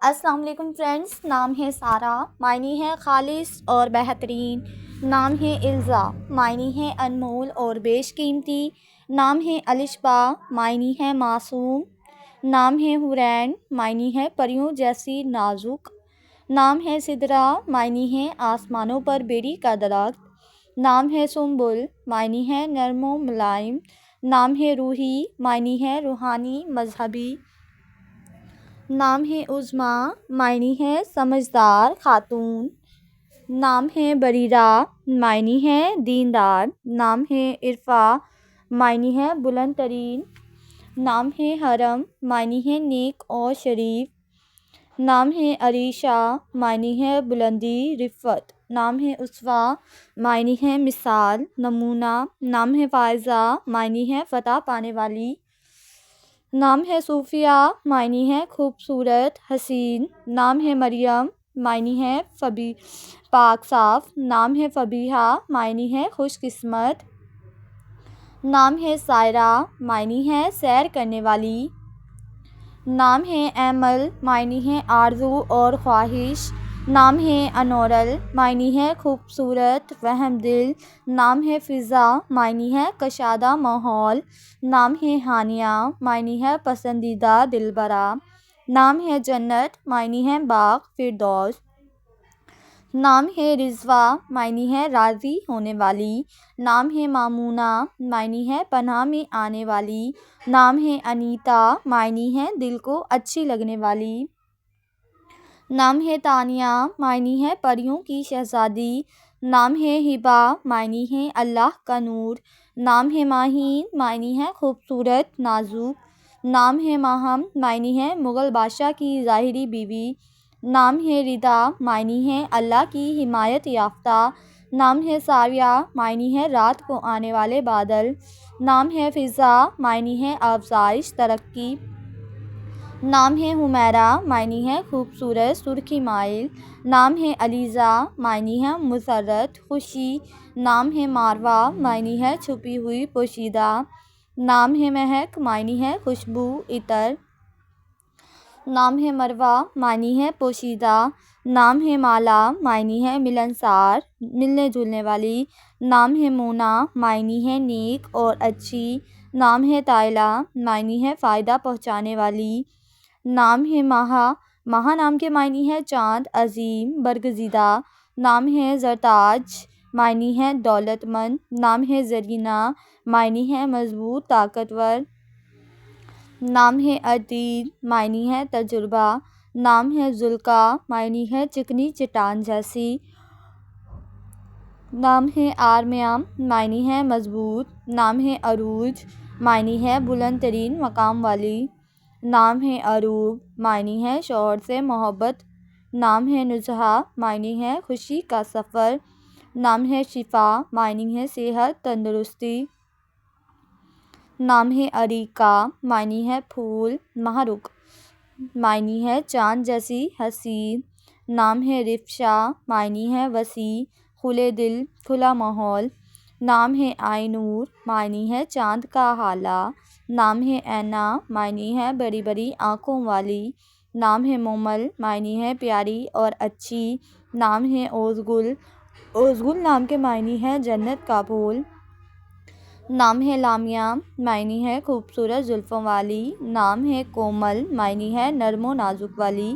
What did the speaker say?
السلام علیکم فرینڈس، نام ہے سارہ، معنی ہے خالص اور بہترین. نام ہے الزا، معنی ہے انمول اور بیش قیمتی. نام ہے الشبا، معنی ہے معصوم. نام ہے حورین، معنی ہے پریوں جیسی نازک. نام ہے سدرہ، معنی ہے آسمانوں پر بیری کا درخت. نام ہے سنبل، معنی ہے نرم و ملائم. نام ہے روحی، معنی ہے روحانی مذہبی. نام ہے عظمیٰ، معنی ہے سمجھدار خاتون. نام ہے بریرہ، معنی ہے دیندار. نام ہے عرفہ، معنی ہے بلند ترین. نام ہے حرم، معنی ہے نیک اور شریف. نام ہے عریشہ، معنی ہے بلندی رفعت. نام ہے اسوہ، معنی ہے مثال نمونہ. نام ہے فائزہ، معنی ہے فتح پانے والی. نام ہے صوفیہ، معنی ہے خوبصورت حسین. نام ہے مریم، معنی ہے پاک صاف. نام ہے فبیہہ، معنی ہے خوش قسمت. نام ہے سائرہ، معنی ہے سیر کرنے والی. نام ہے ایمل، معنی ہے آرزو اور خواہش. نام ہے انورل، معنی ہے خوبصورت رحم دل. نام ہے فضا، معنی ہے کشادہ ماحول. نام ہے ہانیہ، معنی ہے پسندیدہ دلبرا. نام ہے جنت، معنی ہے باغ فردوس. نام ہے رضویٰ، معنی ہے راضی ہونے والی. نام ہے مامونہ، معنی ہے پناہ میں آنے والی. نام ہے انیتا، معنی ہے دل کو اچھی لگنے والی. نام ہے تانیہ، معنی ہے پریوں کی شہزادی. نام ہے ہبہ، معنی ہے اللہ کا نور. نام ہے ماہین، معنی ہے خوبصورت نازک. نام ہے ماہم، معنی ہے مغل بادشاہ کی ظاہری بیوی. نام ہے ردا، معنی ہے اللہ کی حمایت یافتہ. نام ہے ساریہ، معنی ہے رات کو آنے والے بادل. نام ہے فضا، معنی ہے افزائش ترقی. نام ہے حمیرہ، معنی ہے خوبصورت سرخی مائل. نام ہے علیزہ، معنی ہے مسرت خوشی. نام ہے ماروہ، معنی ہے چھپی ہوئی پوشیدہ. نام ہے مہک، معنی ہے خوشبو عطر. نام ہے مروہ، معنی ہے پوشیدہ. نام ہے مالا، معنی ہے ملنسار ملنے جلنے والی. نام ہے مونا، معنی ہے نیک اور اچھی. نام ہے طائلہ، معنی ہے فائدہ پہنچانے والی. نام ہے ماہا، ماہا نام کے معنی ہے چاند عظیم برگزیدہ. نام ہے زرتاج، معنی ہے دولت مند. نام ہے زرینہ، معنی ہے مضبوط طاقتور. نام ہے عتید، معنی ہے تجربہ. نام ہے زلقہ، معنی ہے چکنی چٹان جیسی. نام ہے آرمیہ، معنی ہے مضبوط. نام ہے عروج، معنی ہے بلند ترین مقام والی. نام ہے عروب، معنی ہے شوہر سے محبت. نام ہے نزہہ، معنی ہے خوشی کا سفر. نام ہے شفا، معنی ہے صحت تندرستی. نام ہے اریکہ، معنی ہے پھول ماہ رخ، معنی ہے چاند جیسی حسین. نام ہے رفشہ، معنی ہے وسیع کھلے دل کھلا ماحول. نام ہے آئینور، معنی ہے چاند کا ہالہ. نام ہے اینا، معنی ہے بڑی بڑی آنکھوں والی. نام ہے مومل، معنی ہے پیاری اور اچھی. نام ہے اوزگل، اوزگل نام کے معنی ہے جنت کا پھول. نام ہے لامیہ، معنی ہے خوبصورت زلفوں والی. نام ہے کومل، معنی ہے نرم و نازک والی.